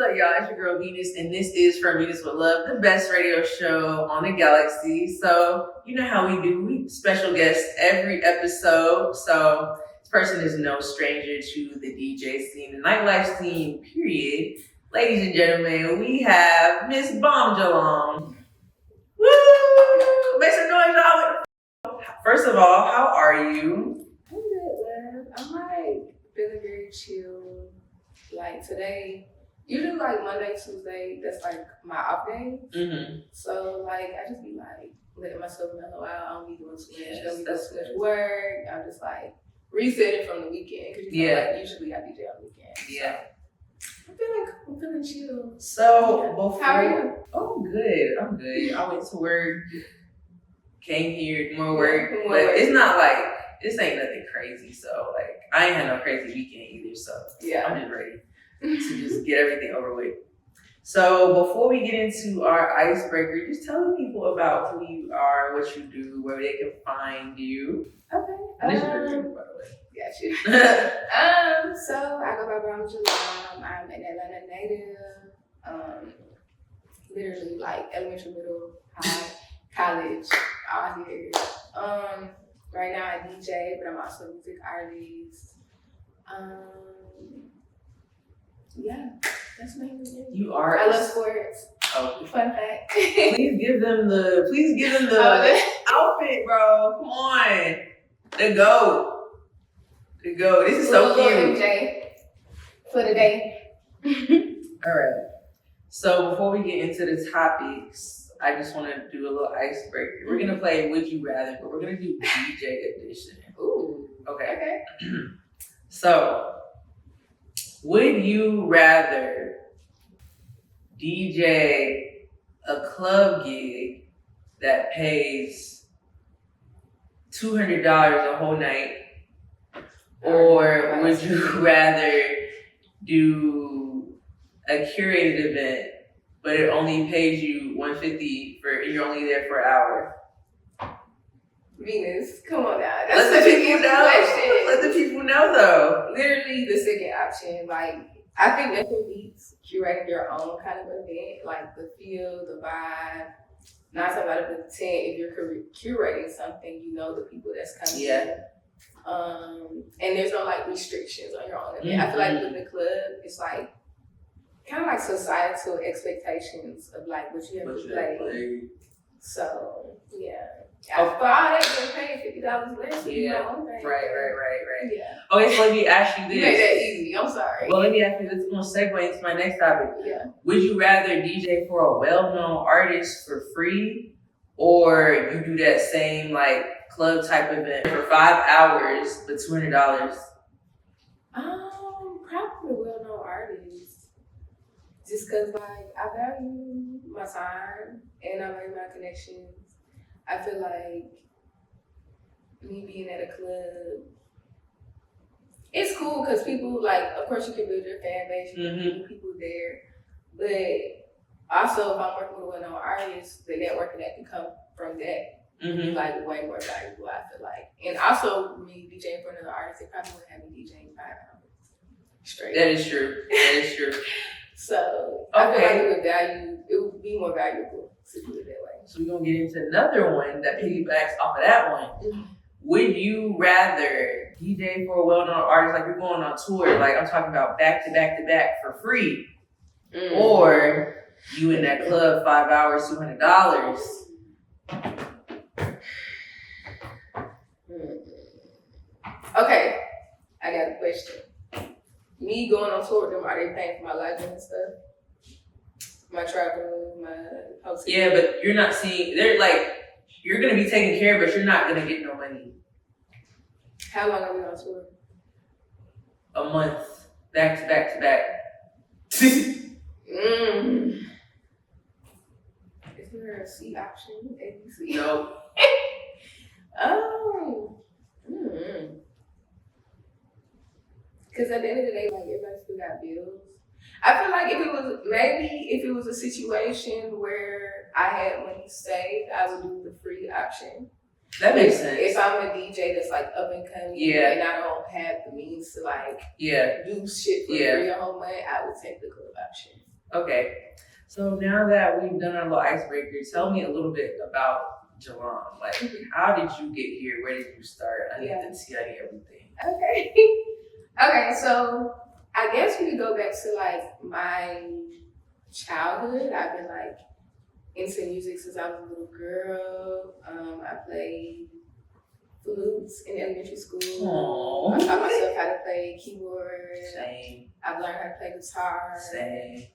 up, y'all? It's your girl Venus, and this is From Venus with Love, the best radio show on the galaxy. So, you know how we do. We special guests every episode. So, this person is no stranger to the DJ scene, the nightlife scene, period. Ladies and gentlemen, we have Miss Bomb Jahlaam. Woo! Make some noise, y'all. First of all, how are you? I'm good, man. I'm like feeling very chill. Like today, usually like Monday, Tuesday, that's like my off day. Mm-hmm. So like I just be like letting myself mellow out. I don't be doing too much. Yes, Don't be doing that's too much good. work. I'm just like resetting from the weekend. Cause you know, like usually I DJ on the weekend. Yeah. So I'm feeling chill. So, before... How are you? Oh, I'm good. I went to work, came here, more work. More But work. it's not like, this ain't nothing crazy. So, like, I ain't had no crazy weekend either. So, Yeah. I'm just ready to just get everything over with. So, before we get into our icebreaker, just tell the people about who you are, what you do, where they can find you. Okay. And this is your drink, by the way. Got you. So I go by Bomb Jahlaam. I'm an Atlanta native. Literally like elementary, middle, high, college, all here. Right now I DJ, but I'm also a music artist. Yeah, that's mainly it. You are. I love sports. Oh. Fun fact. Please give them the outfit, bro. Come on. The GOAT. This is so cute. MJ for the day. All right. So before we get into the topics, I just want to do a little icebreaker. We're going to play Would You Rather, but we're going to do DJ edition. Ooh. Okay. So, would you rather DJ a club gig that pays $200 a whole night, or would you rather do a curated event, but it only pays you $150 and you're only there for an hour? Venus, come on now. Let the people know. Let the people know, though. Literally the second option. Like, I think nothing beats curating your own kind of event. Like the feel, the vibe. 9 times out of 10, if you're curating something, you know the people that's coming in. And there's no like restrictions on your own event. Mm-hmm. I feel like with the club, it's like kind of like societal expectations of like what you have to play. So yeah. For all that, you're paying $50 less. Right. Yeah. Okay, so let me ask you this. You made that easy. I'm sorry. Well, let me ask you this. It's going to segue into my next topic. Yeah. Would you rather DJ for a well-known artist for free, or you do that same like club type event for 5 hours but $200? Probably well-known artists. Just because like I value my time and I value my connections. I feel like me being at a club, it's cool because people like, of course you can build your fan base, you can meet people there, but also if I'm working with a well-known artist, the networking that can come from that is like way more valuable, I feel like. And also me DJing for another artist, they probably wouldn't have me DJing 5 hours straight. That is true. So I feel like it would be more valuable to do it that way. So we're going to get into another one that piggybacks off of that one. Mm-hmm. Would you rather DJ for a well-known artist, like you're going on tour, like I'm talking about back to back for free, or you in that club 5 hours, $200? Okay, I got a question. Me going on tour with them, are they paying for my lodging and stuff? My travel, my hotel? Yeah, but you're not seeing, they're like, you're going to be taken care of, but you're not going to get no money. How long are we on tour? A month, back to back. Is there a C option? ABC? No. Because at the end of the day, like everybody still got bills. I feel like if it was a situation where I had money saved, I would do the free option. That makes sense. If I'm a DJ that's like up and coming and I don't have the means to like do shit for free a whole month, I would take the club option. Okay. So now that we've done our little icebreaker, tell me a little bit about Jahlaam. Like, how did you get here? Where did you start? I need everything. Okay. Okay, so I guess we could go back to like my childhood. I've been like into music since I was a little girl. I played flutes in elementary school. Aww. I taught myself how to play keyboard. Same. I've learned how to play guitar. Same.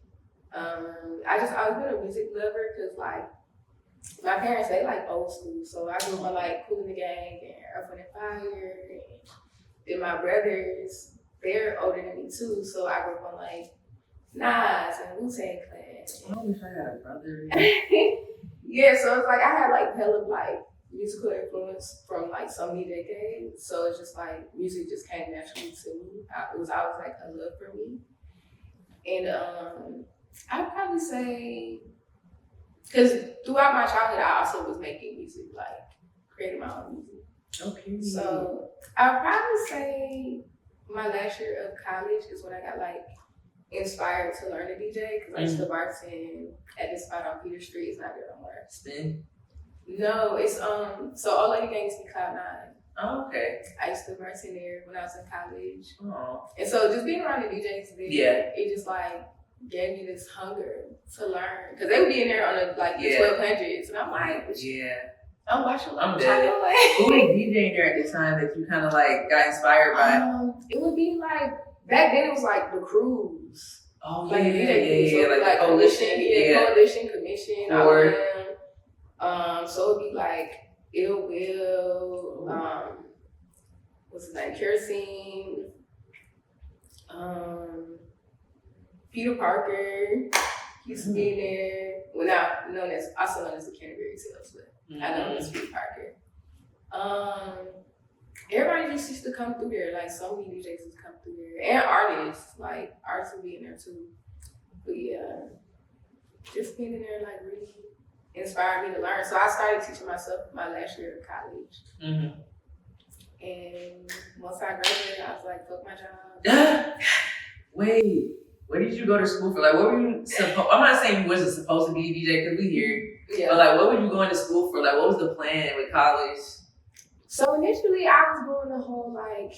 I just always been a music lover because like my parents, they like old school. So I grew up on like Kool and the Gang and Earth, Wind and Fire. And then my brothers, they're older than me too. So I grew up on like Nas and Wu-Tang Clan. I wish I had a brother. Yeah, so it's like I had like hella like musical influence from like so many decades. So it's just like music just came naturally to me. It was always like a love for me. And I'd probably say, because throughout my childhood, I also was making music, like creating my own music. Okay. So I'd probably say my last year of college is when I got like inspired to learn to DJ, because I used to bartend at this spot on Peter Street. It's not there no more. Spin? No, it's so Old Lady Gang used to be Cloud 9. Oh, okay. I used to bartend there when I was in college. Oh. And so just being around the DJs there, yeah, it just like gave me this hunger to learn, because they would be in there on the 1200s, and I'm like, I'm watching. I'm dead. Who was DJing there at the time that you kind of like got inspired by? It would be like back then. It was like the Cruise. Oh like yeah, like Coalition, Coalition, Commission, all of them. So it'd be like Ill Will, what's his name, Kerosene, Peter Parker. He used to be in there. Well, now also known as the Canterbury Tales, but I know him as Peter Parker. Everybody just used to come through there. Like so many DJs used to come through there, and artists. Like artists would be in there too. But yeah, just being in there like really inspired me to learn. So I started teaching myself my last year of college. And once I graduated, I was like, fuck my job. Wait, where did you go to school for? Like, what were you supposed? I'm not saying you wasn't supposed to be a DJ because we here. But like, what were you going to school for? Like, what was the plan with college? So initially, I was doing the whole like,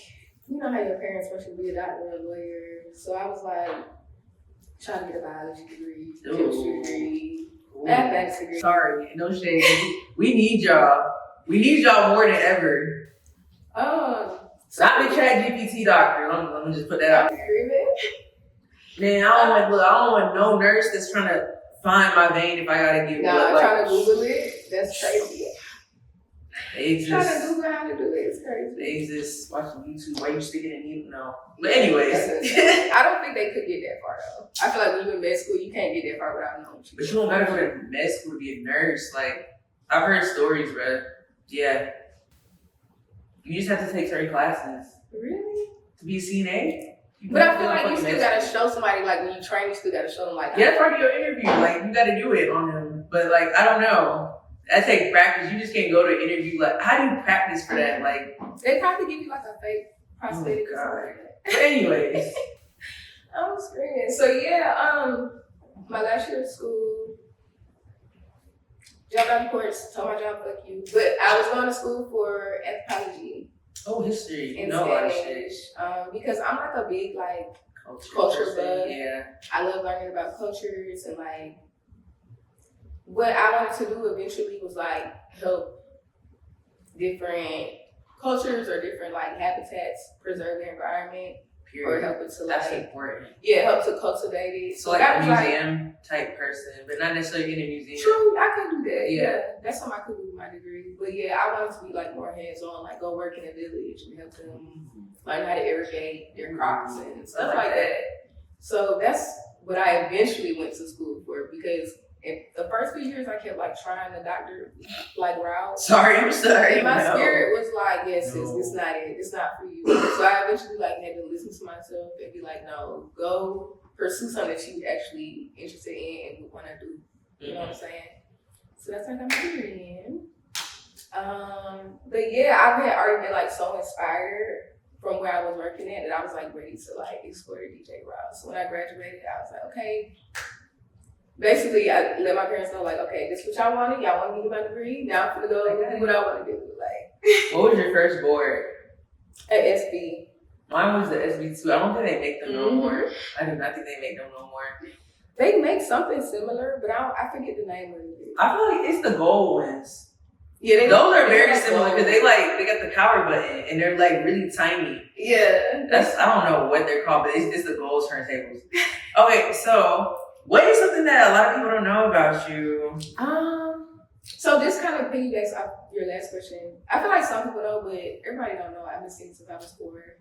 you know how your parents want you to be a doctor or a lawyer. So I was like trying to get a biology degree, chemistry degree, mathematics degree. Sorry, no shade. We need y'all. We need y'all more than ever. Not the ChatGPT doctor. Let me just put that out there. Man, I don't want no nurse that's trying to find my vein if I gotta get blood. I'm trying to Google it. That's crazy. They exist. Trying to Google how to do it. It's crazy. They exist. Watching YouTube. Why you sticking in you? No. But anyways. I don't think they could get that far though. I feel like when you're in med school, you can't get that far without knowing. But you don't gotta go to med school to be a nurse. Like, I've heard stories, bro. Yeah. You just have to take certain classes. Really? To be a CNA? But I feel like you still gotta show somebody, like when you train, you still gotta show them like. Yeah, that's part of your interview. Like, you gotta do it on them. But like, I don't know. That takes practice. You just can't go to an interview. Like, how do you practice for that? Like, they probably give you like a fake prosthetic or something like that. But anyways. I'm screaming. So yeah, my last year of school, jumped out of course, told my job, fuck you. But I was going to school for anthropology. Oh, history. And Spanish. Because I'm like a big like culture buff. Yeah. I love learning about cultures, and like what I wanted to do eventually was like help different cultures or different like habitats preserve their environment. Or help it to That's important. Yeah, help to cultivate it. So like a museum type person, but not necessarily in a museum. True, I could do that. Yeah, that's something I could do with my degree. But yeah, I wanted to be like more hands-on, like go work in a village and help them learn how to irrigate their crops and stuff like that. So that's what I eventually went to school for, because the first few years I kept like trying the doctor like route. Sorry, I'm sorry. And my spirit was like, yes, sis, this not it. It's not for you. So I eventually like had to listen to myself and be like, no, go pursue something that you actually interested in and want to do. You know what I'm saying? So that's what I got my degree in. But yeah, I had already been like so inspired from where I was working at that I was like ready to like explore the DJ route. So when I graduated, I was like, okay, basically, I let my parents know, like, okay, this is what y'all wanted. Y'all want me to get my degree. Now I'm gonna go do what I want to do. Like, what was your first board? At SB. Mine was the SB2. I don't think they make them no more. I do not think they make them no more. They make something similar, but I forget the name of it. I feel like it's the gold ones. Yeah, those are very similar because they got the power button and they're like really tiny. Yeah, I don't know what they're called, but it's the gold turntables. Okay, so what is something that a lot of people don't know about you? So this kind of piggybacks off your last question. I feel like some people know, but everybody don't know. I've been singing since I was 4.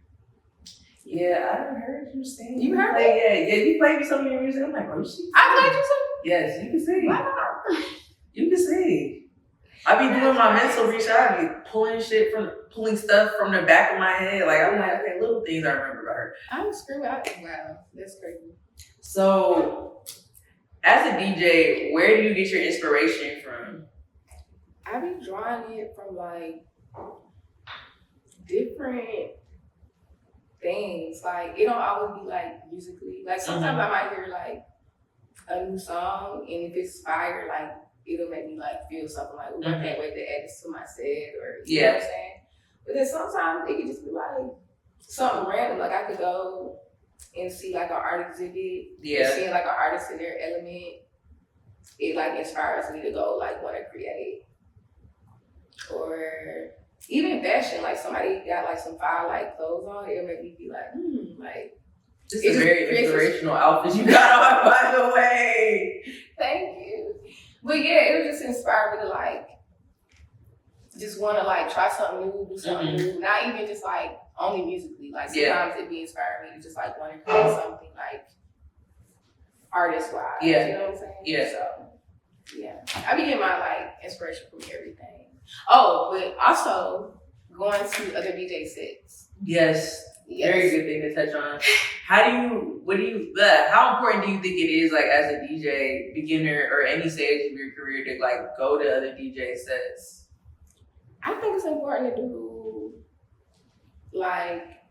Yeah, I haven't heard you sing. You heard me? Yeah. You played me some of your music. I'm like, oh shit. I played you some? Yes, you can sing. Wow. You can sing. I be doing my mental research. I be pulling stuff from the back of my head. Like I'm like, okay, little things I remember about her. I was screaming out. Wow, that's crazy. So, as a DJ, where do you get your inspiration from? I be drawing it from like different things. Like it don't always be like musically. Like sometimes I might hear like a new song, and if it's fire, like it'll make me like feel something like, I can't wait to add this to my set, or you know what I'm saying. But then sometimes it could just be like something random. Like I could go and see like an art exhibit, and seeing like an artist in their element, it like inspires me to go like want to create. Or even fashion, like somebody got like some fire like clothes on, it'll make me be like, like. This is a very inspirational outfit you got on, by the way. Thank you. But yeah, it was just inspired me to like, just want to like try something new, do something new. Not even just like only musically. Like sometimes it be inspiring me to just like want to create something like artist wise. Yeah. You know what I'm saying? Yeah. So yeah, I be getting my like inspiration from everything. Oh, but also going to other DJ sets. Yes. Very good thing to touch on. How important do you think it is, like, as a DJ, beginner, or any stage of your career to, like, go to other DJ sets? I think it's important to do, like,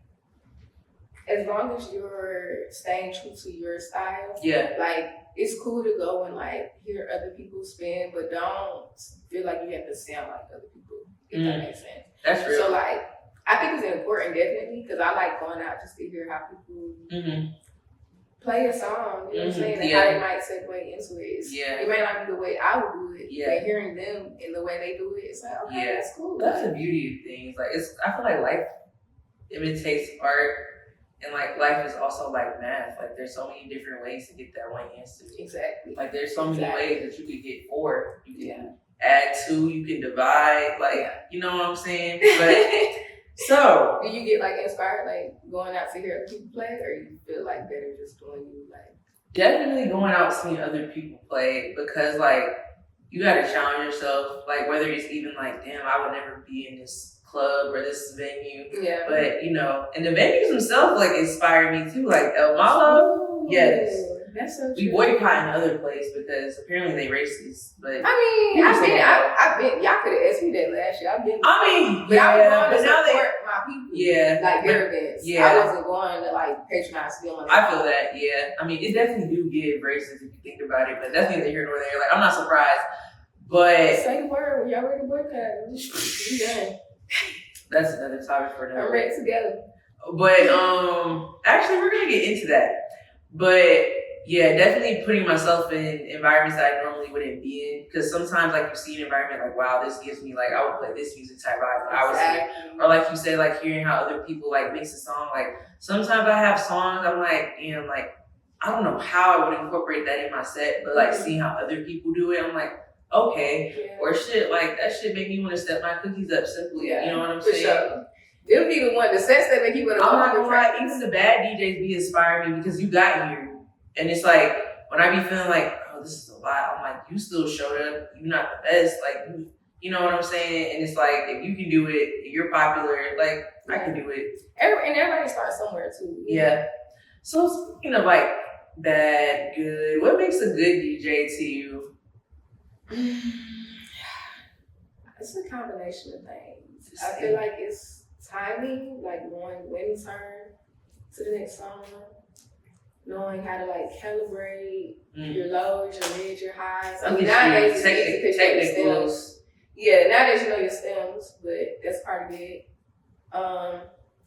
as long as you're staying true to your style. Yeah. Like, it's cool to go and, like, hear other people spin, but don't feel like you have to sound like other people, if that makes sense. That's real. So, like, I think it's important, definitely, because I like going out just to hear how people play a song, you know what I'm saying, and how they might segue into it. It may not be the way I would do it, but hearing them in the way they do it, it's like, okay, that's cool. That's the beauty of things. Like, I feel like life imitates art, and like life is also like math. Like, there's so many different ways to get that one answer. Exactly. Like, there's so many ways that you could get 4. You can add 2. You can divide. Like, you know what I'm saying? But. So, do you get like inspired, like going out to hear other people play, or you feel like better just doing you like? Definitely going out seeing other people play, because like you gotta challenge yourself. Like, whether it's even like, damn, I would never be in this club or this venue. Yeah. But you know, and the venues themselves like inspire me too. Like El Malo, yes. That's so true. We boycotting other place because apparently they racist. But I mean, I've been. Y'all could have asked me that last year. I've been. I mean, but I was going to support my people. Yeah, like their events. Yeah, I wasn't going to like patronize them. I feel that. Yeah, I mean, it definitely do get racist if you think about it, but that's neither here nor there. Like, I'm not surprised. But say the word when y'all ready to boycott. We done. That's another topic for another. I'm ready together. But actually, we're gonna get into that. But yeah, definitely putting myself in environments that I normally wouldn't be in. Because sometimes, like, you see an environment like, wow, this gives me, like, I would play this music type vibe when I was here. Or like you said, like, hearing how other people, like, mix a song. Like, sometimes I have songs, I'm like, damn, like, I don't know how I would incorporate that in my set. But, like, seeing how other people do it, I'm like, okay. Yeah. Or shit, like, that shit make me want to step my cookies up simply. Yeah. You know what I'm saying? Sure. It'll be the one, the sets that make you want to I'm not gonna lie, even the bad DJs be inspiring me because you got here. And it's like, when I be feeling like, oh, this is a lot, I'm like, you still showed up. You're not the best. Like, you know what I'm saying? And it's like, if you can do it, you're popular. Like, I can do it. And everybody starts somewhere, too. Yeah. So, speaking of, like, bad, good, what makes a good DJ to you? It's a combination of things. I feel like it's timing, like knowing when to turn to the next song. knowing how to like calibrate your lows, your mids, your highs. I mean, nowadays it's easy because you know your stems. Yeah, nowadays you know your stems, but that's part of it.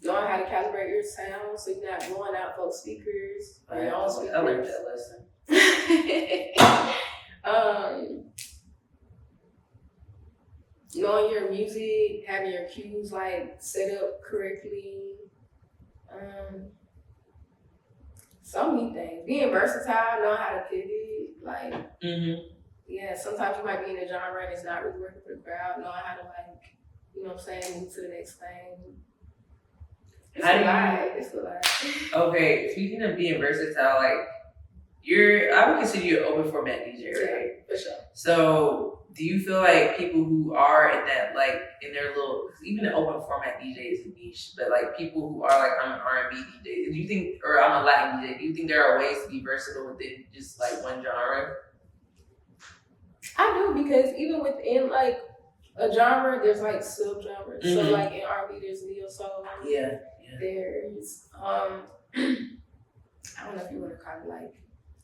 Knowing how to calibrate your sound so you're not blowing out folks' speakers or your own speakers. I learned that lesson. Knowing your music, having your cues like set up correctly. So many things. Being versatile, knowing how to pivot, like yeah, sometimes you might be in a genre and it's not really working for the crowd. Knowing how to like, you know what I'm saying, move to the next thing. It's a lot. Okay, speaking of being versatile, like I would consider you an open format DJ, right? Yeah, for sure. So do you feel like people who are in that, like in their little, even an open format DJ is a niche, but like people who are like, I'm an R&B DJ, do you think, or I'm a Latin DJ, do you think there are ways to be versatile within just like one genre? I do, because even within like a genre, there's like subgenres. So like in R&B, there's neo soul. Yeah. There's I don't know if you want to call it like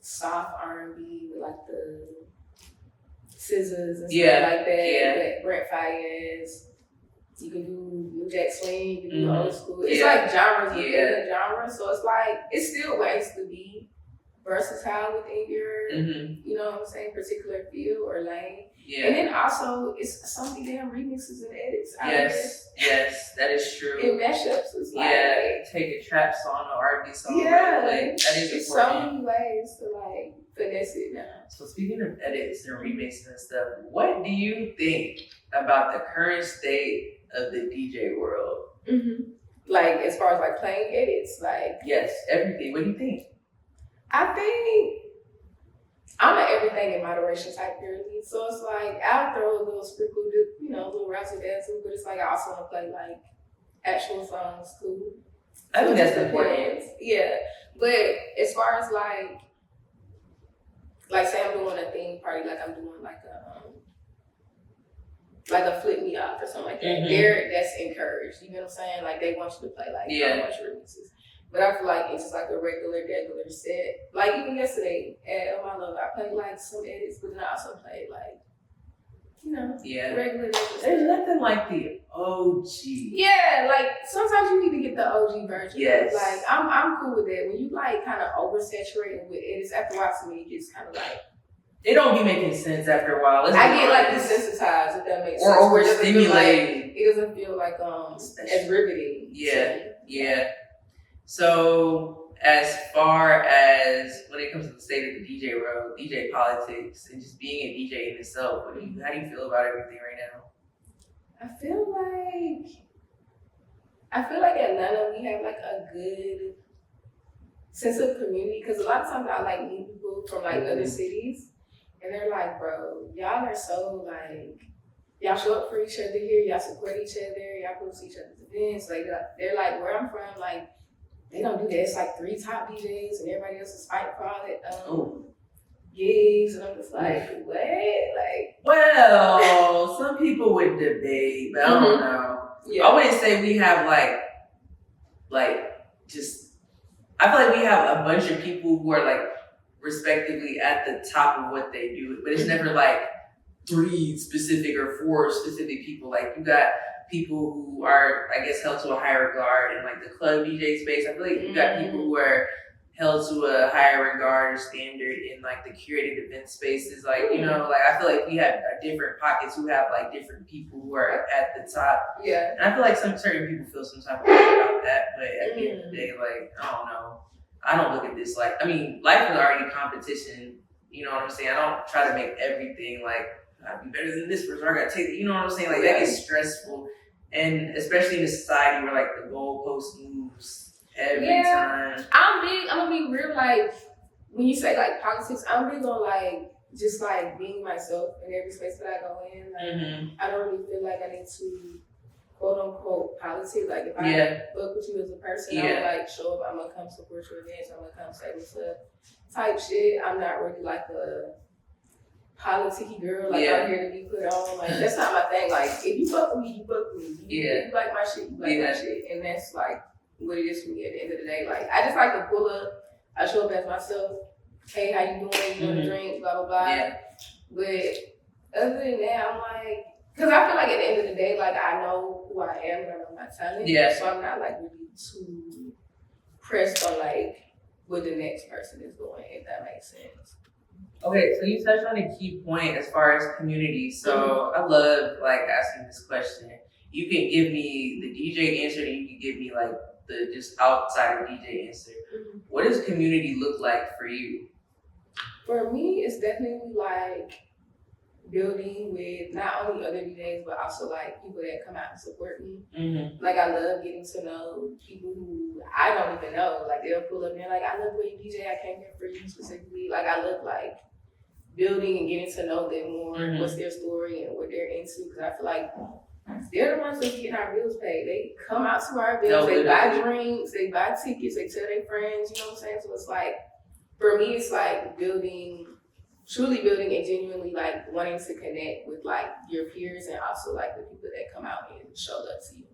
soft R&B with like the scissors and stuff like that. Yeah. But Brent Fayez. You can do New Jack Swing. You can do old school. It's like genres within the genre. So it's like it's still ways to be versatile within your, you know what I'm saying, particular field or lane. Yeah. And then also, it's so many damn remixes and edits. Yes, that is true. And mashups is like... take a trap song or R&B song. Yeah. Like, that is it's important. So many ways to like finesse it now. So speaking of edits and remixes and stuff, what do you think about the current state of the DJ world? Like, as far as like playing edits, like... Yes, everything. What do you think? I think I'm an everything in moderation type girly. So it's like, I'll throw a little sprinkle, you know, a little razzle dazzle, but it's like I also want to play like actual songs too. I think that's important. Yeah. But as far as like say I'm doing a theme party, like I'm doing like a flip me off or something like that. That's encouraged. You know what I'm saying? Like they want you to play like a bunch of remixes. But I feel like it's just like a regular set. Like even yesterday at My Love, I played like some edits, but then I also played like, you know, regular. There's nothing like the OG. Yeah, like sometimes you need to get the OG version. Yes. Like I'm cool with that. When you like kind of oversaturating with edits, after a while to me it gets kind of like. It don't be making sense after a while. I get like desensitized, if that makes sense. Or overstimulated. It doesn't feel like as riveting. Yeah. So as far as when it comes to the state of the DJ world, DJ politics, and just being a DJ in itself, how do you feel about everything right now? I feel like Atlanta, we have like a good sense of community, because a lot of times I like meet people from like other cities, and they're like, bro, y'all are so like, y'all show up for each other here, y'all support each other, y'all post each other's events. Like they're like, where I'm from, like they don't do that. It's like 3 top DJs and everybody else is fighting for all that gigs, and I'm just like, what? Like, well, some people would debate, but I don't know. Yeah. I wouldn't say we have just. I feel like we have a bunch of people who are like respectively at the top of what they do, but it's never like 3 specific or 4 specific people. Like you got people who are, I guess, held to a higher regard in like the club DJ space. I feel like you got people who are held to a higher regard or standard in like the curated event spaces. Like, you know, like I feel like we have different pockets who have like different people who are at the top. Yeah. And I feel like some certain people feel some type of way about that, but at the end of the day, like, I don't know. I don't look at this like, I mean, life is already competition. You know what I'm saying? I don't try to make everything like, I'd be better than this person, I gotta take it. You know what I'm saying? Like that gets stressful. And especially in a society where like the goalpost moves every time. I'm gonna be real, like when you say like politics, I'm big on like just like being myself in every space that I go in. Like I don't really feel like I need to quote unquote politic. Like if I fuck with you as a person, I'm gonna like show up, I'm gonna come support your events, I'm gonna come say what's up type shit. I'm not really like a politicky girl, like I'm here to be put on. Like that's not my thing. Like if you fuck with me, you fuck with me. If you like my shit, you like my shit. And that's like what it is for me at the end of the day. Like I just like to pull up I show up as myself. Hey, how you doing? You want to drink? Blah blah blah. Yeah. But other than that, I'm like, because I feel like at the end of the day, like I know who I am and I know my talent. Yeah. So I'm not like really too pressed on like what the next person is doing, if that makes sense. Okay, so you touched on a key point as far as community. So I love like asking this question. You can give me the DJ answer, and you can give me like the just outside of DJ answer. What does community look like for you? For me, it's definitely like building with not only other DJs, but also like people that come out and support me. Like I love getting to know people who I don't even know. Like they'll pull up and they're like, I love the way you DJ. I came here for you specifically. Like I love like building and getting to know them more. What's their story and what they're into? Because I feel like they're the ones that's getting our bills paid. They come out to our bills. They buy drinks. They buy tickets. They tell their friends. You know what I'm saying? So it's like, for me, it's like building, truly building and genuinely like wanting to connect with like your peers and also like the people that come out and show love to you.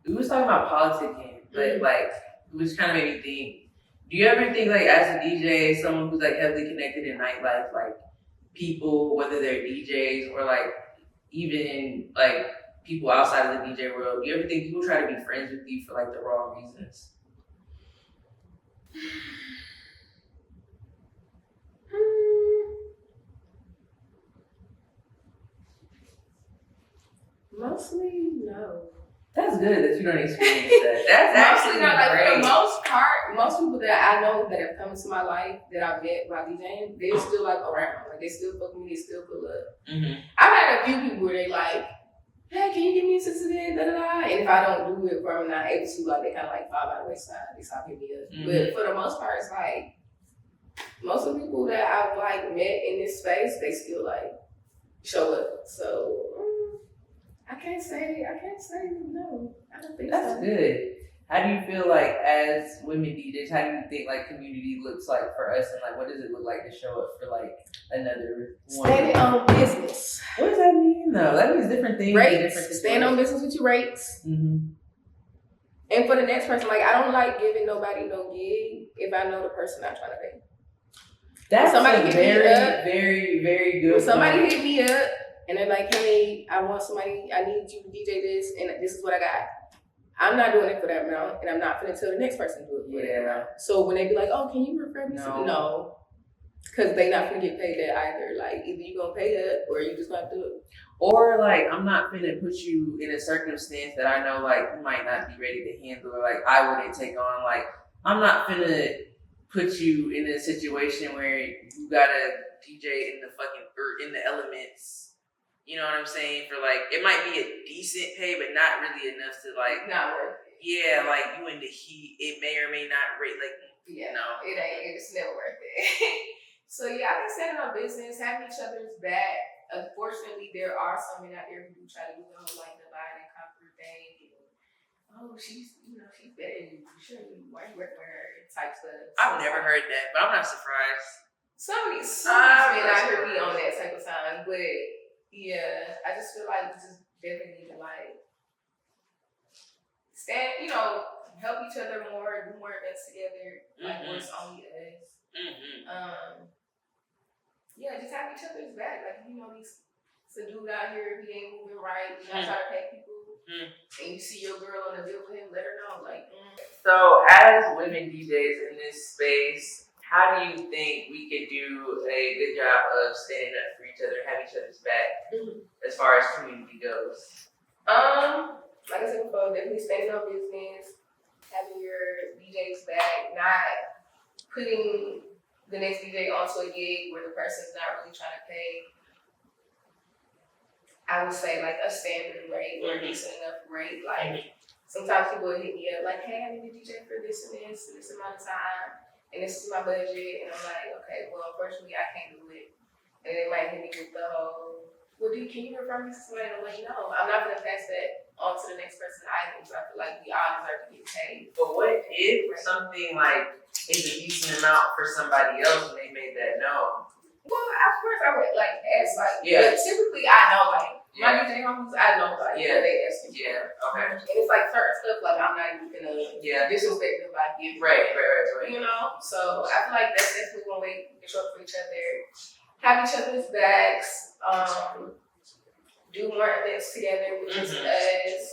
We was talking about politicking, but like, which kind of made me think, do you ever think like as a DJ, someone who's like heavily connected in nightlife, like people, whether they're DJs or like even like people outside of the DJ world, do you ever think people try to be friends with you for like the wrong reasons? Mostly, no. That's good that you don't experience that. That's actually not like great. for the most part, most people that I know that have come into my life that I've met while DJing, they're still like around. Like they still fuck with me, they still pull up. I've had a few people where they like, hey, can you give me a sister then? Da, da, da. And if I don't do it or I'm not able to, like they kind of like fall by the wayside. They stop hitting me up. But for the most part, it's like most of the people that I've like met in this space, they still like show up. So I can't say no. I don't think that's good. How do you feel like as women DJs? How do you think like community looks like for us, and like what does it look like to show up for like another one? Standing on business. What does that mean though? That means different things. Rates. Stand on business with your rates. And for the next person, like I don't like giving nobody no gig if I know the person not trying to pay. That's somebody hit very, me up. very, very good. When somebody hit me up and they're like, hey, I want somebody, I need you to DJ this, and this is what I got. I'm not doing it for that amount, and I'm not going to tell the next person to do it for that amount. So when they be like, oh, can you refer me to? No. Because they not going to get paid that either. Like, either you going to pay that, or you just going to do it. Or, like, I'm not going to put you in a circumstance that I know, like, you might not be ready to handle, or, like, I wouldn't take on. Like, I'm not going to put you in a situation where you got to DJ in the fucking, or in the elements. You know what I'm saying? For like, it might be a decent pay, but not really enough to like. Not worth it. Yeah, like you in the heat, it may or may not rate like. Yeah, no, it ain't. It's never worth it. So yeah, I think standing on business, having each other's back. Unfortunately, there are some men out there who do try to do the whole like divide and conquer thing. Oh, she's better than you. Why are you working with her? Type stuff. I've never heard that, but I'm not surprised. Some of these men out here be on that type of time, but. Yeah, I just feel like we just definitely need to like stand, help each other more, do more events together, like where it's only us. Yeah, just have each other's back. Like, these a dude out here, he ain't moving right, you not trying to pay people, and you see your girl on the bill with him, let her know. Like, So, as women DJs in this space, how do you think we could do a good job of standing up for each other, have each other's back as far as community goes? Like I said before, definitely standing on business, having your DJ's back, not putting the next DJ onto a gig where the person's not really trying to pay. I would say like a standard rate or a decent enough rate. Like sometimes people will hit me up like, hey, I need a DJ for this amount of time. And this is my budget, and I'm like, okay, well, unfortunately, I can't do it. And they might hit me with the whole, well, can you refer me to somebody? And I'm like, no, I'm not going to pass that on to the next person either, because I feel like we all deserve to get paid. But what if something like is a decent amount for somebody else and they made that known? Well, of course, I would like ask, like, but typically I know, like, My DJ homies, I know like what they asking for. Yeah. Okay. And it's like certain stuff like I'm not even gonna disrespect them by giving. Right. You know? So I feel like that's definitely one way to show up for each other. Have each other's backs, do more events together, which is us.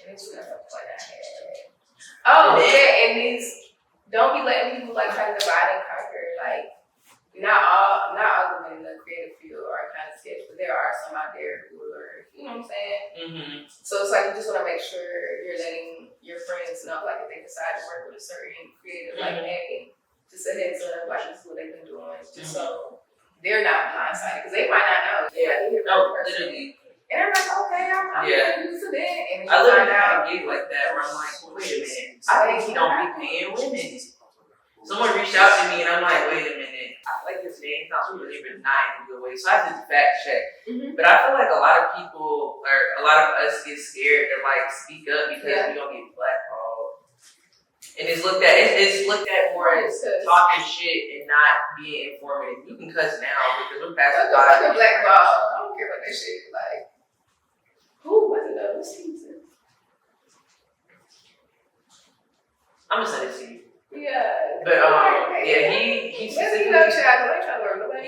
And it's another point I had. Oh, yeah, and these don't be letting people like try to divide and conquer. Like, not all the women in the creative field are kind of sketch, but there are some out there who are, you know what I'm saying? Mm-hmm. So it's like you just want to make sure you're letting your friends know, like if they decide to work with a certain creative, like, hey, just a heads up, like this is what they've been doing, just so they're not blindsided, because they might not know. Yeah, literally. And I'm like, okay, I'm used to that. And I literally had a gig like that where I'm like, wait a minute, I think he don't be paying women. Someone reached out to me and I'm like, wait a minute, I like his name sounds really, but not in a good way. So I have to fact check. But I feel like a lot of people, or a lot of us, get scared to like speak up because we don't get blackballed. And it's looked at more as talking shit and not being informative. You can cuss now because we're past the blackball. I don't care about that shit. Like, who was it though? What's season? I'm gonna send it to you. Yeah. But he specifically.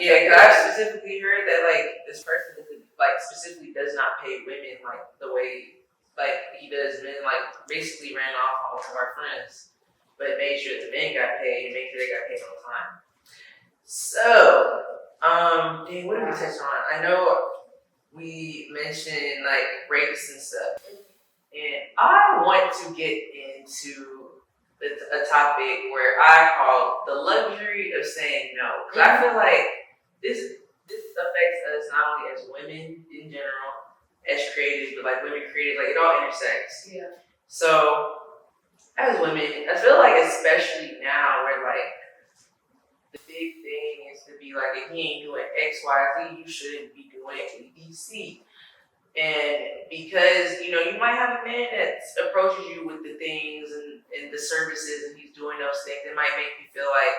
Yeah, because I specifically heard that like this person like specifically does not pay women like the way like he does men. Like basically ran off on one of our friends, but made sure that the men got paid and made sure they got paid on time. So, dang, what did we touch on? I know we mentioned like rapes and stuff, and I want to get into a topic where I call the luxury of saying no, because I feel like this affects us not only as women in general, as creatives, but like women creatives, like it all intersects. Yeah. So, as women, I feel like especially now, where like the big thing is to be like, if he ain't doing X, Y, Z, you shouldn't be doing A, B, C. And because, you know, you might have a man that approaches you with the things and the services and he's doing those things, it might make you feel like,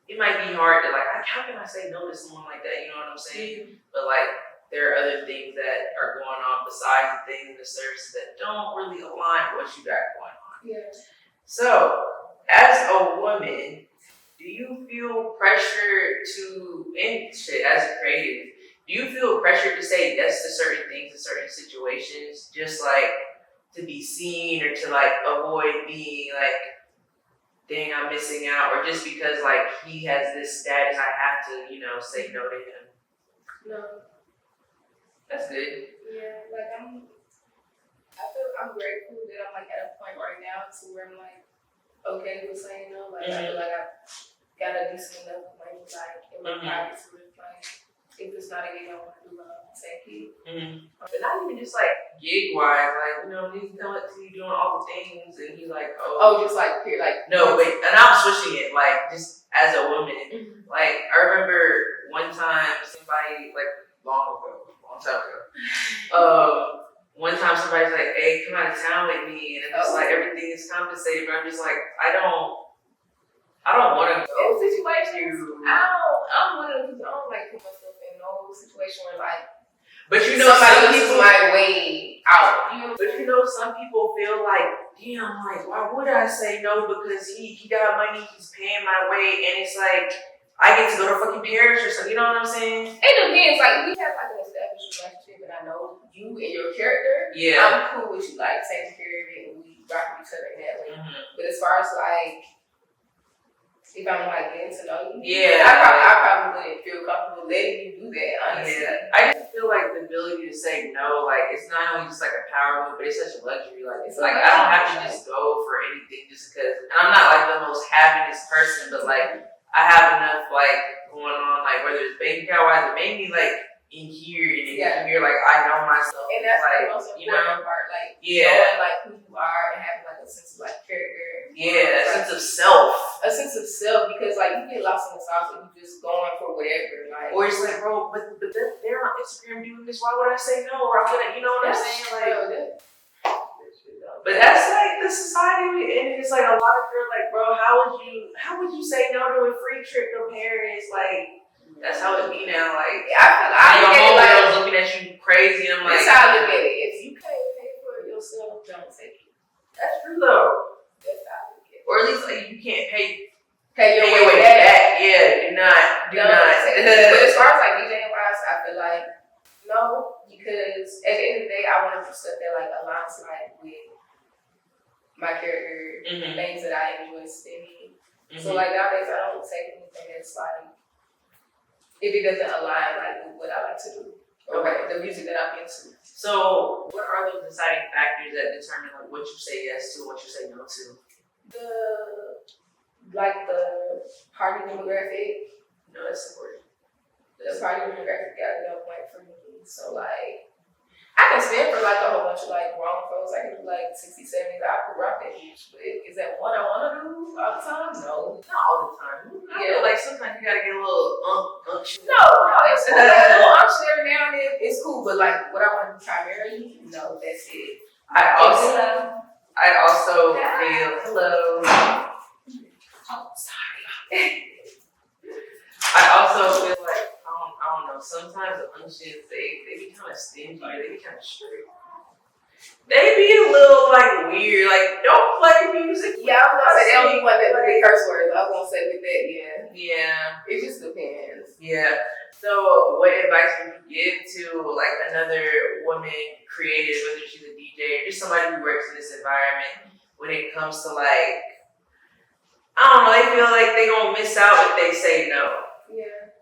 it might be hard to like, how can I say no to someone like that, you know what I'm saying? But like, there are other things that are going on besides the things and the services that don't really align with what you got going on. Yeah. So, as a woman, do you feel pressure to, and shit, as a creative, do you feel pressure to say yes to certain things in certain situations, just like to be seen or to like avoid being like, dang, I'm missing out, or just because like he has this status, I have to, you know, say no to him? No. That's good. Yeah, like I'm grateful that I'm like at a point right now to where I'm like okay with saying no. Like I feel like I got a decent enough money like in my pocket to really like. If it's not a gig I want to do, take it. But not even just like gig wise, like, you know, he's coming up to you doing all the things, and he's like, just like here, like no, wait, and I'm switching it, like just as a woman, like I remember one time somebody like long time ago, one time somebody's like, hey, come out of town with me, and I'm just like everything is compensated, but I'm just like I don't want to go. In situations, I'm one of those people. I don't like put myself in no situation where like. But you know, some people my way out. You know? But you know, some people feel like, damn, like why would I say no? Because he got money, he's paying my way, and it's like I get to go to fucking Paris or something. You know what I'm saying? It depends. Like we have like an established relationship, and I know you and your character. Yeah, I'm cool with you like taking care of it, and we rock with each other in that way. But as far as like. If I'm like getting to know you, I probably wouldn't feel comfortable letting you do that, honestly. Yeah. I just feel like the ability to say no, like it's not only just like a power move, but it's such a luxury. Like it's like I don't have to just go for anything just because. And I'm not like the most happiest person, but like I have enough like going on, like whether it's baby cow wise, it made me like in here and in here, like I know myself. And that's like the most important part, like knowing like who you are and having like a sense of like character. Yeah, a sense of self. A sense of self, because like you get lost in the sauce and you just going for whatever, like. Or it's like, bro, but they're on Instagram doing this. Why would I say no? Or I'm gonna, you know what I'm saying? Like, but that's like the society, and it's like a lot of girls like, bro, how would you say no to a free trip to Paris? Like, That's how it be now. Like, I your look at it like homegirls looking at you crazy, and I'm like, that's how I look at it. If you can't pay for it yourself, don't take it. that's true though. That's how I look at it. Or at least like you can't pay your your way way back. Yeah, do not. take it. But as far as like DJing wise, I feel like no, because at the end of the day, I want to do stuff that like aligns like with my character, things that I enjoy spinning. So like nowadays, I don't take anything that's like if it doesn't align like with what I like to do or the music that I'm into. So, what are those deciding factors that determine like what you say yes to, and what you say no to? The party demographic. No, that's important. The party demographic got no point for me. So like I can spend for like a whole bunch of like grown folks. I can do like 60, 70. I could rock that bitch. But is that what I want to do all the time? No. Not all the time. I feel like sometimes you gotta get a little unction. No, it's cool. Like, a little unction every now and then. It's cool. But like what I want to do primarily, no, that's it. I also feel hello. Oh, sorry. I also feel like I don't know. Sometimes the unctions they be kind of stingy. They be kind of strict. They be a little like weird. Like don't play music. Yeah, I was gonna say they don't want that big curse words. I was gonna say with that, yeah. Yeah. It just depends. Yeah. So, what advice would you give to like another woman creative, whether she's a DJ or just somebody who works in this environment, when it comes to like, I don't know, they feel like they gonna miss out if they say no. Yeah.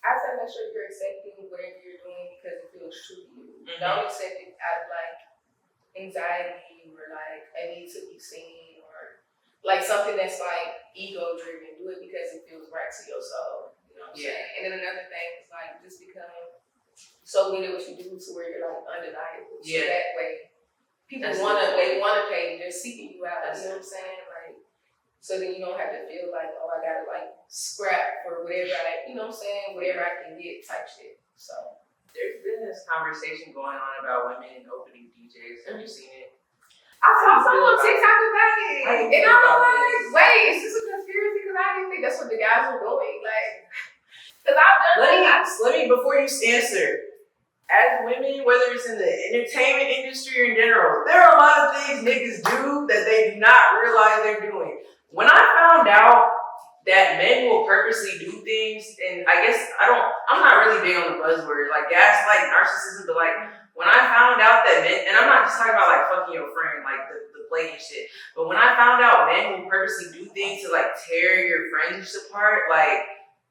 I say make sure you're accepting whatever you're doing because it feels true to you. Don't accept it out of like anxiety or like I need to be seen or like something that's like ego driven. Do it because it feels right to your soul. You know what I'm saying? And then another thing is like just become so good at what you do to where you're like undeniable. So that way people wanna pay you, they're seeking you out. You know what I'm saying? Like so then you don't have to feel like, oh, I gotta like scrap for whatever whatever I can get type shit. So there's been this conversation going on about women opening DJs. Have you seen it? I saw someone on TikTok about it. And I'm like, wait, is this a conspiracy? Because I didn't think that's what the guys were doing. Like, because I've done let me, before you answer, as women, whether it's in the entertainment industry or in general, there are a lot of things niggas do that they do not realize they're doing. When I found out that men will purposely do things, and I guess I'm not really big on the buzzword, like gaslight, narcissism, but like when I found out that men, and I'm not just talking about like fucking your friend, like the blatant shit, but when I found out men will purposely do things to like tear your friends apart, like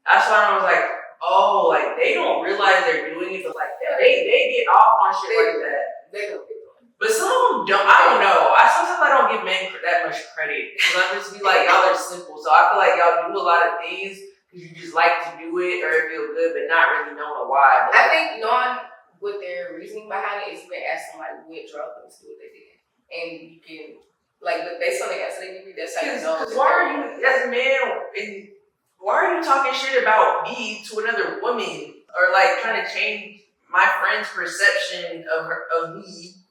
that's why I was like, oh, like they don't realize they're doing it, but like they get off on shit like that. They don't get on. But some of them don't. I don't know. Sometimes I don't give men that much credit because I just be like, y'all are simple. So I feel like y'all do a lot of things because you just like to do it or it feel good, but not really knowing why. But I think knowing what their reasoning behind it is you can ask them like what drove them to do what they did, and you can like based on the answer they give you, that's how you know. Because why are you as a man and why are you talking shit about me to another woman or like trying to change my friend's perception of me?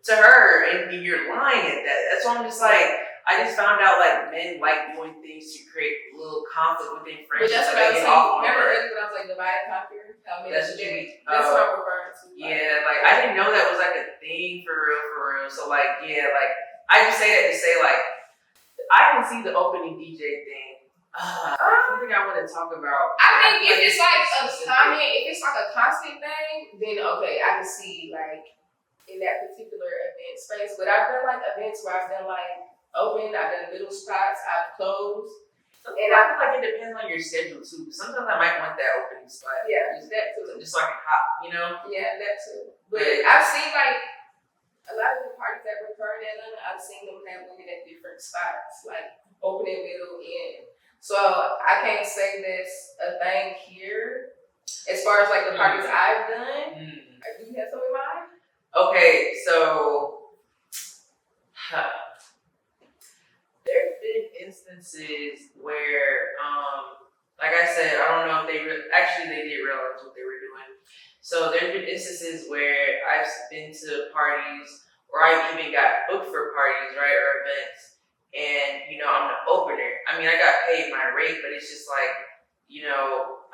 To her, and you're lying at that. That's why I'm just like, I just found out like men like doing things to create a little conflict within friendships. But that's what I was saying. Remember earlier when I was like divide and conquer? That's what I'm referring to. Yeah, like I didn't know that was like a thing for real. So like, yeah, like I just say that to say like, I can see the opening DJ thing. Something I want to talk about. I think if it's like a comment, if it's like a constant thing, then okay, I can see like in that particular event space. But I've done like events where I've done like open, I've done middle spots, I've closed. And I feel like it depends on your schedule too. Sometimes I might want that opening spot. Yeah, just that too. Just so I can hop, you know? Yeah, that too. But I've seen like a lot of the parties that were occurring in Atlanta, I've seen them have women at different spots, like opening, middle, end. So I can't say that's a thing here. As far as like the parties I've done, do you have something in mind? Okay, so there's been instances where, like I said, I don't know if they they did realize what they were doing. So there's been instances where I've been to parties, or I've even got booked for parties, right, or events, and I'm the opener. I mean, I got paid my rate, but it's just like,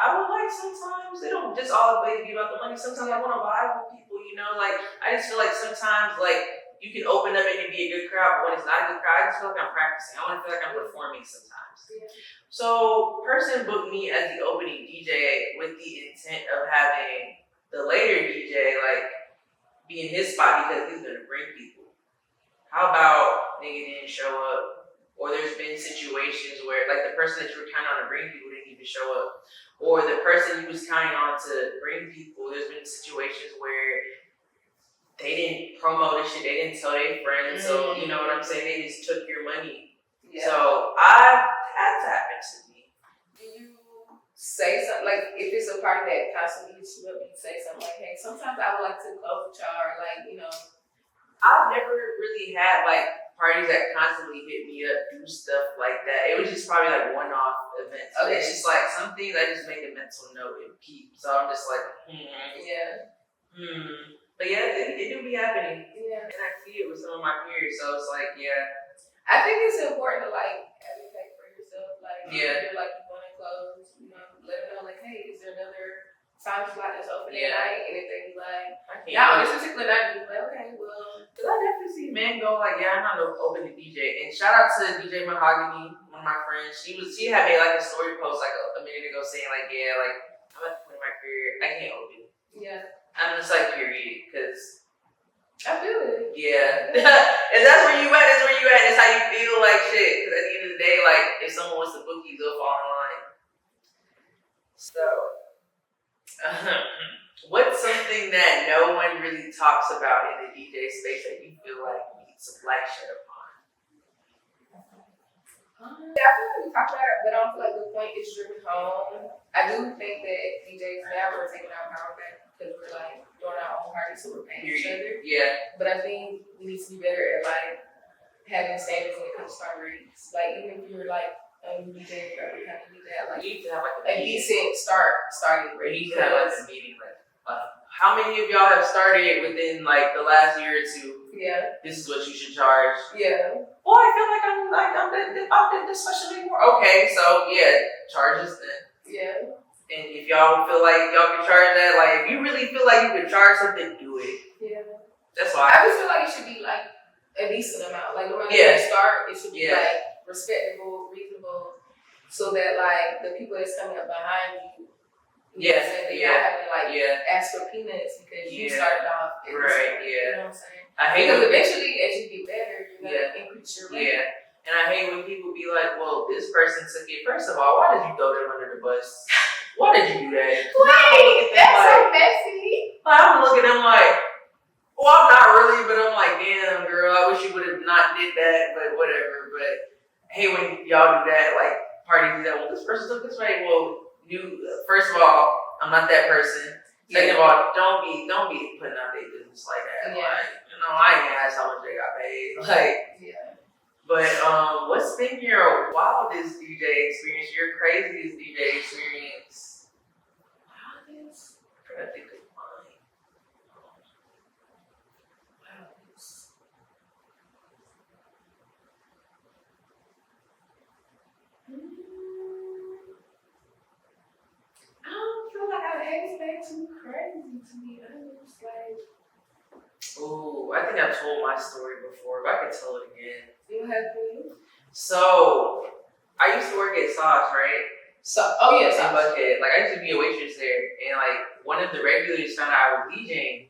I would like sometimes it don't just always be about the money. Sometimes I want to vibe with people, like I just feel like sometimes like you can open up and it be a good crowd, but when it's not a good crowd, I just feel like I'm practicing. I want to feel like I'm performing sometimes. Yeah. So person booked me as the opening DJ with the intent of having the later DJ like be in his spot because he's gonna bring people. How about nigga didn't show up? Or there's been situations where like the person that you were counting on to bring people didn't even show up. Or the person you was counting on to bring people, there's been situations where they didn't promo this shit, they didn't tell their friends. So you know what I'm saying? They just took your money. Yeah. So that's happened to me. Do you say something like if it's a party that constantly hits you up, you say something like, "Hey, sometimes I would like to close with y'all," or like, I've never really had like parties that constantly hit me up, do stuff like that. It was just probably like one-off events. Okay. It's just like some things I just make a mental note and keep. So I'm just like, But yeah, it do be happening. Yeah. And I see it with some of my peers, so it's like, yeah. I think it's important to like advocate for yourself. Like, if you're like you want to close, let them know like, hey, is there another time slot that's open at night? And if they be like, not on this particular night, be like, okay, well, because I definitely see men go like, yeah, I'm not open to DJ. And shout out to DJ Mahogany, one of my friends. She had made like a story post like a minute ago saying like, yeah, like I'm at the point in my career, I can't open. Yeah. I'm just like, period, because I feel it. Yeah. If that's where you at, that's where you at. It's how you feel like shit. Because at the end of the day, like, if someone wants to book you, they'll fall in line. So, what's something that no one really talks about in the DJ space that you feel like needs some light shed upon? Yeah, I feel like we talked about it, but I don't feel like the point is driven home. I do think that DJs now are taking our power back because we're like doing our own parties, so we're paying each other. Yeah. But I think we need to be better at like having standards when it comes to our rates. Like even if you're like a DJ or kind of need to have like you need to have like a decent starting rate. You need to have like a meeting like how many of y'all have started within like the last year or two? Yeah. This is what you should charge. Yeah. Well, I feel like I'm especially more. Okay, so yeah, charges then. Yeah. And if y'all feel like y'all can charge that, like if you really feel like you can charge something, do it. Yeah. That's why I just feel like it should be like a decent amount. Like no matter where you start, it should be like respectable, reasonable, so that like the people that's coming up behind you. They're not having to like ask for peanuts because you started off in right. You know what I'm saying? I hate because eventually, as you get better, you're gonna increase your rate. Yeah, and I hate when people be like, "Well, this person took it." First of all, why did you throw them under the bus? Why did you do that? Wait, that's so messy. I'm looking at them like, well, I'm not really, but I'm like, damn, girl, I wish you would have not did that, but whatever. But I hate when y'all do that, like parties do that. Well, this person took this way. Well. First of all, I'm not that person. Second of all, don't be putting out their business like that. Yeah. Like, I ain't asked how much they got paid. Like, But what's been your wildest DJ experience? Your craziest DJ experience? Wildest? I'm trying to think of mine. Wildest. I don't feel like I've anything too crazy to be honest. Like, ooh, I think I've told my story before, but I can tell it again. You have been? So, I used to work at Sauce, right? Sauce. Buckhead. Like, I used to be a waitress there, and like one of the regulars found out I was DJing.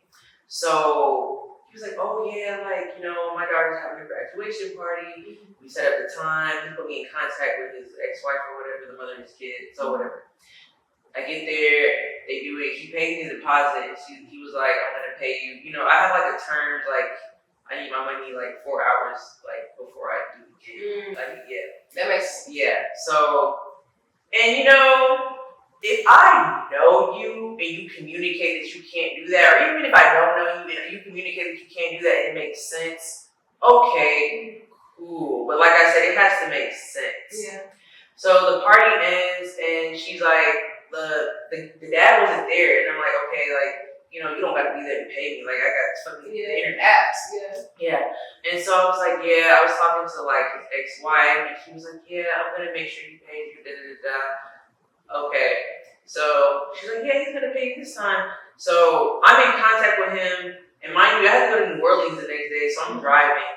So he was like, "Oh yeah, like my daughter's having a graduation party. We set up the time. He put me in contact with his ex-wife or whatever, the mother of his kid. So whatever." I get there, they do it, he paid me the deposit, he was like, I'm gonna pay you, I have like a terms, like, I need my money like 4 hours, like, before I do the gig, That makes sense. So, and if I know you, and you communicate that you can't do that, or even if I don't know you, and you communicate that you can't do that, and it makes sense, okay, cool, but like I said, it has to make sense. Yeah. So the party ends, and she's like, the dad wasn't there, and I'm like, okay, like, you don't got to be there to pay me. Like, I got fucking internet. Apps, Yeah. And so I was like, yeah, I was talking to like his ex-wife, and she was like, yeah, I'm gonna make sure he pays you, da da da da. Okay. So she's like, yeah, he's gonna pay you this time. So I'm in contact with him, and mind you, I had to go to New Orleans the next day, so I'm driving.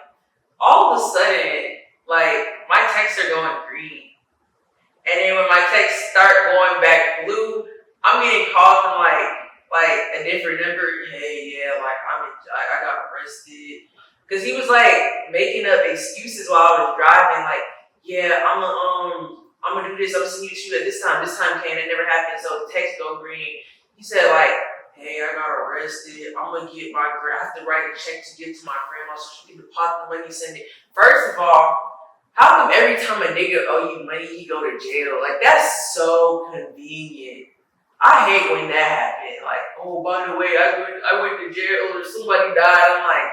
All of a sudden, like, my texts are going green. And then when my texts start going back blue, I'm getting calls from like a different number. Hey, yeah, like I got arrested. Cause he was like making up excuses while I was driving, like, yeah, I'm gonna do this, I'm gonna send you to shoot at this time came, it never happened, so the text go green. He said like, hey, I got arrested, I'm gonna get I have to write a check to give to my grandma so she can deposit the money, send it. First of all, how come every time a nigga owe you money, he go to jail? Like, that's so convenient. I hate when that happened. Like, oh, by the way, I went to jail or somebody died. I'm like,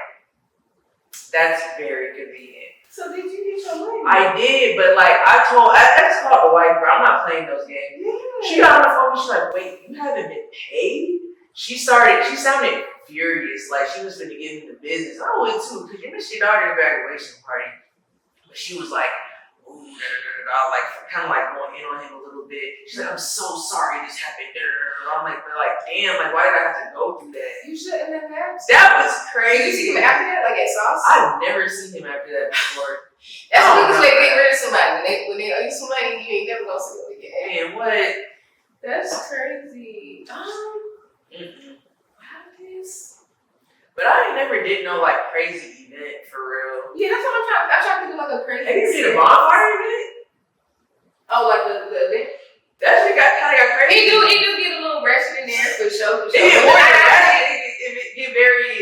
that's very convenient. So did you get your money? I did, but like I just called the wife, bro. I'm not playing those games. Yeah. She got on the phone. She's like, wait, you haven't been paid? She sounded furious, like she was gonna give me the business. I would too, because you missed your daughter's graduation party. But she was like, ooh, like kind of like going in on him a little bit. She's like, I'm so sorry this happened. I'm like, damn, like why did I have to go through that? You shouldn't have asked. That was crazy. Did you see him after that, like at sauce? I've never seen him after that before. That's what niggas say get rid of somebody. When they owe you some money, you ain't never gonna see them again. Man, what? That's crazy. But I never did no like crazy event for real. Yeah, that's what I'm trying to do like a crazy. Have you seen a bonfire event? Oh, like the event? That shit kind of got crazy. It do get a little ratchet in there for sure. It get very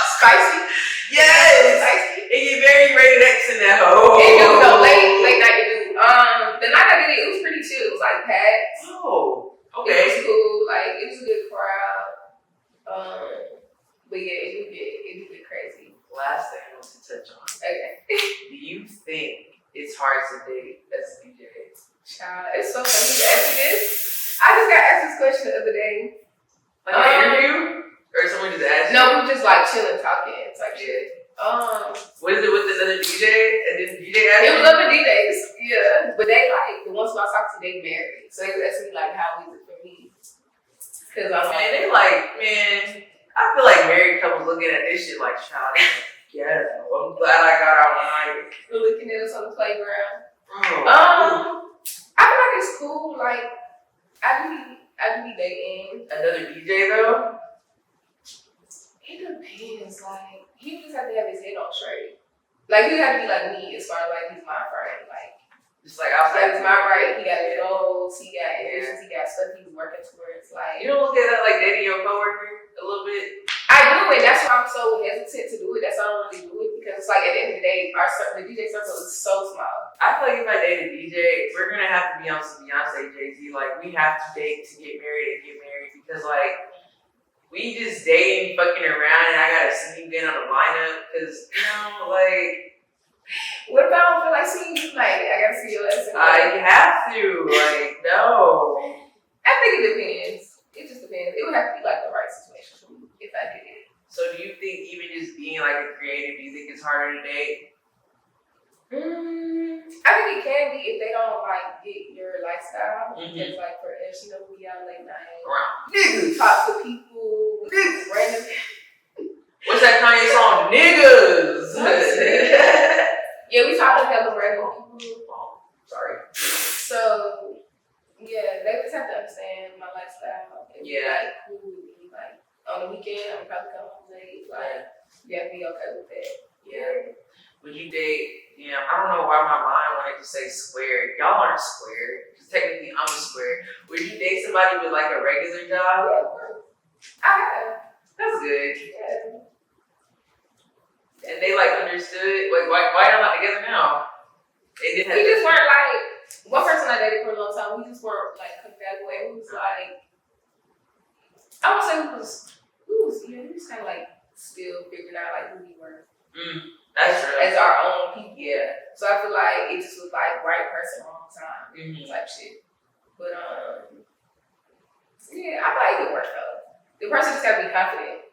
spicy. Yes, spicy. It get very rated X in that hole. It do though. Late night it do. The night I did it was pretty chill. It was like packed. Oh, okay. It was cool. Like it was a good crowd. But yeah, it do get crazy. Last thing I want to touch on. Okay. Do you think it's hard to date as a DJ? Child, it's so funny you ask me this. I just got asked this question the other day. Like an interview? Or someone just asked you? No, we just like chilling, talking, type shit. What is it with another DJ? And then DJ asked it was other DJs, yeah. But they like the ones who I talked to, they married. So they asked me like, how is it for me? Cause I'm man, they like, man, I feel like married couples looking at this shit like, child, yeah, I'm glad I got out when I looking at us on the playground. Bro. I feel like it's cool. Like I do be dating another DJ though. It depends. Like he just have to have his head on straight. Like he have to be like me as far as like he's my friend. Like just like outside. That's my right. He got goals. He got ambitions. He got stuff he's working towards. Like you don't look at that like dating your coworker a little bit. I do, and that's why I'm so hesitant to do it. That's why I don't really do it because it's like at the end of the day, the DJ circle is so small. I feel like if I date a DJ, we're gonna have to be on some Beyonce, Jay-Z. Like we have to date to get married because like we just dating, fucking around, and I gotta see you get on the lineup because like. What if I don't feel like seeing you tonight? I gotta see your ass. I have to. Like no. I think it depends. It just depends. It would have to be like the right situation for me if I did it. So do you think even just being like a creative, do you think it's harder to date? I think it can be if they don't like get your lifestyle. Because like for us, we out late night. Niggas. Talk to people. Random. What's that Kanye song? Niggas. Yeah, we talk to hella random people. Oh, sorry. So yeah, they just have to understand my lifestyle. Yeah. Like, cool with me. Like, on the weekend, I'm probably come home late. Like, you have to be okay with that. Yeah. Would you date, I don't know why my mind wanted to say square. Y'all aren't square. Because technically, I'm a square. Would you date somebody with, like, a regular job? Yeah. I have. That's good. Yeah. And they, like, understood? Like, why y'all not together now? We just weren't, like, one person I dated for a long time, we just weren't like compatible. And we was like, I would say we was kind of like still figuring out like who we were. That's true. As our own people. Yeah. So I feel like it just was like right person, wrong time type shit. But Yeah, I feel like it works though. The person just gotta be confident.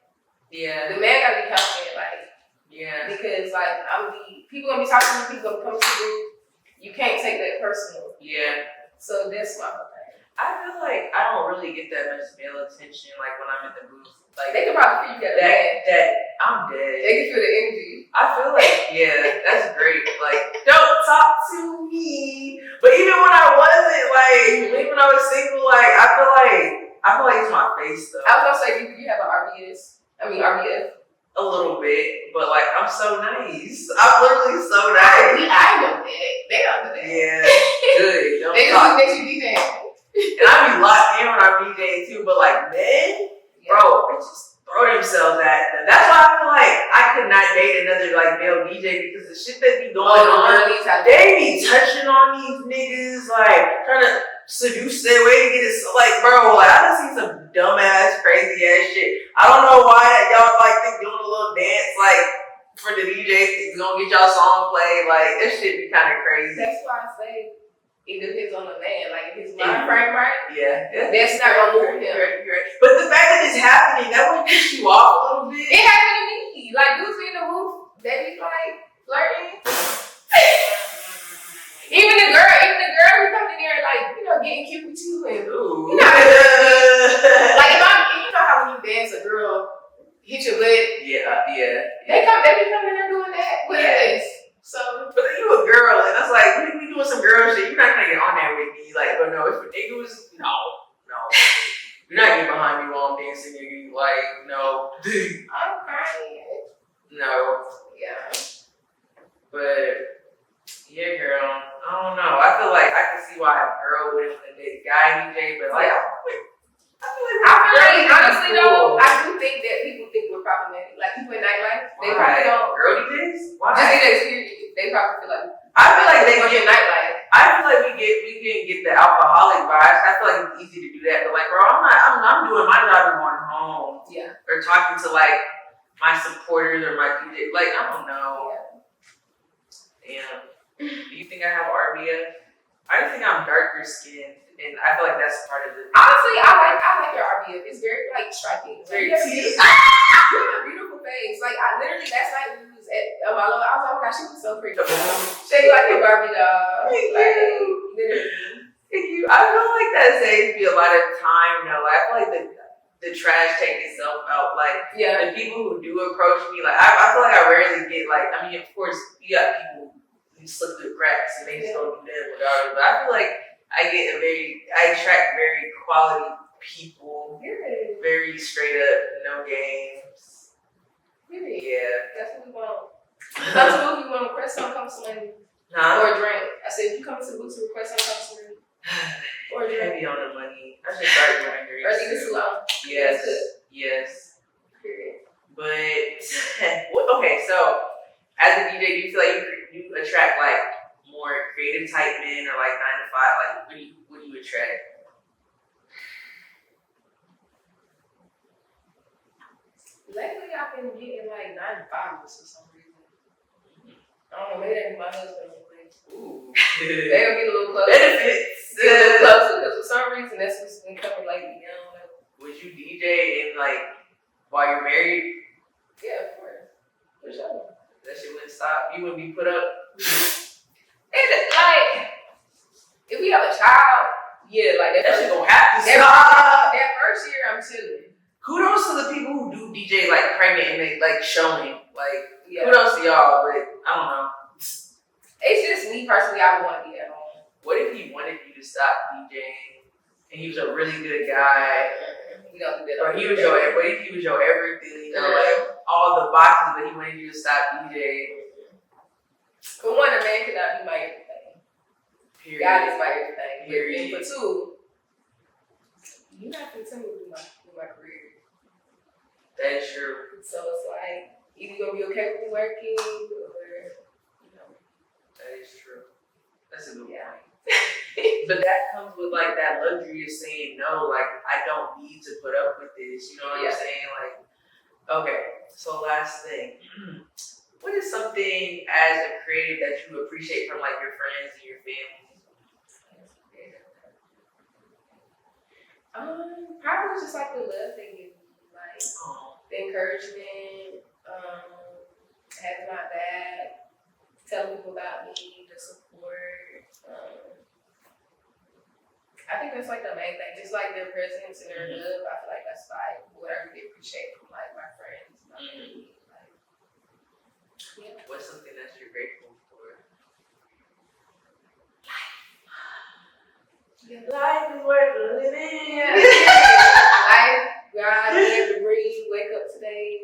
Yeah. The man gotta be confident, like. Yeah. Because like people gonna be talking to me, people gonna come to you. You can't take that personal. Yeah. So that's my whole thing. I feel like I don't really get that much male attention like when I'm in the booth. Like they can probably feel you that I'm dead. They can feel the energy. I feel like that's great. Like don't talk to me. But even when I wasn't even when I was single, like I feel like it's my face though. I was gonna say, do you have an RBF? A little bit, but like I'm so nice. I'm literally so nice. I know that. They don't do that. Yeah, good. Don't they just talk. look at you DJing. And I be locked in when I'm DJing too, but like men, bro, they just throw themselves at them. That's why I feel like I could not date another like male DJ because the shit that be going on, they be touching on these niggas, like trying to seduce their way to get it. Like, bro, like I done seen some dumbass, crazy ass shit. I don't know why y'all like think doing a little dance like for the DJ is gonna get y'all song played. Like that shit be kind of crazy. That's why I say it depends on the man. Like if his mind frame right, that's not gonna move him. But the fact that it's happening, that would piss you off a little bit. It happened to me. Like dudes be in the booth, they be like flirting. Even the girl who comes in there like, getting cute with you and ooh. Like if you know how when you dance a girl hit your butt. Yeah. They be coming in there doing that with us. So but then you a girl and that's like we doing some girl shit, you're not gonna get on there with me. Like, but no, if a nigga was no. You're not getting behind me while I'm dancing, nigga. Like, no. I'm crying. No. Yeah. But yeah, girl. I don't know. I feel like I can see why a girl wouldn't want to date a guy DJ, but like I feel like honestly though, I do think that people think we're problematic. Like people in nightlife, they probably don't. Girl DJs? Why? Just DJs, period. They probably feel like I feel like they get nightlife. I feel like we can get the alcoholic vibes. I feel like it's easy to do that, but like, bro, I'm doing my job and going home. Yeah. Or talking to like my supporters or my DJ. Like, I don't know. Yeah. Damn. Do you think I have RBF? I just think I'm darker skinned, and I feel like that's part of the. Honestly, I like your RBF. It's very like striking. Very you have a beautiful face. Like I literally last night we was at my little. I was like, oh my gosh, she was so pretty. She like your Barbie doll. Thank you. Literally. Thank you. I feel like that saves me a lot of time though. I feel like the trash take itself out. Like the people who do approach me, like I feel like I rarely get like. I mean, of course, you got people who slip through the cracks and they just don't do that without it. But I feel like I attract very quality people. Good. Very straight up, no games. Really? Yeah. That's what we want. Come to the booth, you want to request something, come to somebody. Nah. Or a drink. I said, if you come to the booth to request something, come to somebody. Or a drink. Heavy on the money. I should start doing drinks. Or leave it too long. Yes. Period. But, okay, so as a DJ, do you feel like you attract like more creative type men or like 9 to 5? Like, what do you attract? Lately, I've been getting like 9 to 5 for some reason. I don't know, maybe that's my husband. Ooh. They gonna get a little closer. Benefits. Get a little closer, because for some reason, that's what's been coming lately. I don't know. Would you DJ in like while you're married? Yeah, of course. For sure. That shit wouldn't stop. You wouldn't be put up. It's like, if we have a child, like that shit gonna have to stop. That first year, I'm chilling. Kudos to the people who do DJ like pregnant and they like showing. Like kudos to y'all, but I don't know. It's just me personally. I would want to be at home. What if he wanted you to stop DJing and he was a really good guy? We don't do that. Or what if he was your everything? Like all the boxes, but he wanted you to stop DJing. For one, a man cannot be my everything. Period. God is my everything. Period. And for two, you're not continuing with my career. That is true. So it's like, either you're gonna be okay with me working, or that is true. That's a good point. But that comes with like that luxury of saying no. Like I don't need to put up with this. You know what I'm saying? Like, okay. So last thing. What is something as a creative that you appreciate from like your friends and your family? Probably just like the love they give me, like the encouragement, having my back, telling people about me, the support. I think that's like the main thing, just like their presence and their love. I feel like that's like what I really appreciate from like my friends. My family. Like, yeah. What's something that you're grateful for? Life is worth living. Life, God, be able to breathe, wake up today.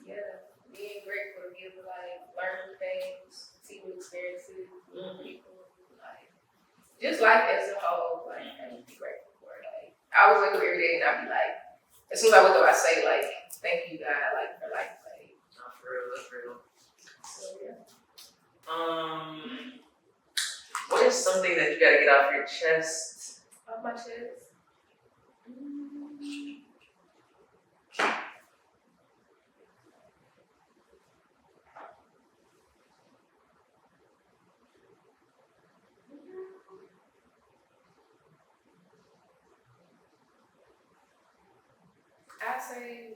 Yeah, being grateful to be able to like learn new things, see new experiences, new people, like just life as a whole. Like I need to be grateful for. Like I always wake up every day and I be like, as soon as I wake up, I say like, "Thank you, God, like for life." Like, Not for real, that's real. so yeah. What is something that you gotta get off your chest? Off my chest. I say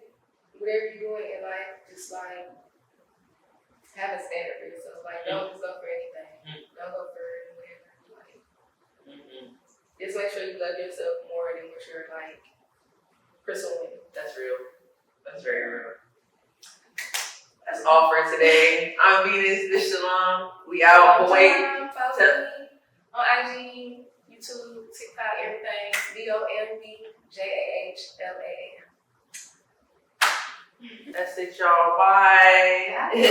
whatever you're doing in life, just like have a standard for yourself. Like don't just go for anything. Don't go for whatever. Like just make sure you love yourself more than what you're like pursuing. That's real. That's very real. That's all for today. I'm Venus Jahlaam. We out. But wait. Follow me on IG, YouTube, TikTok, everything. BOMBJAHLAM. That's it, y'all. Bye. Yeah.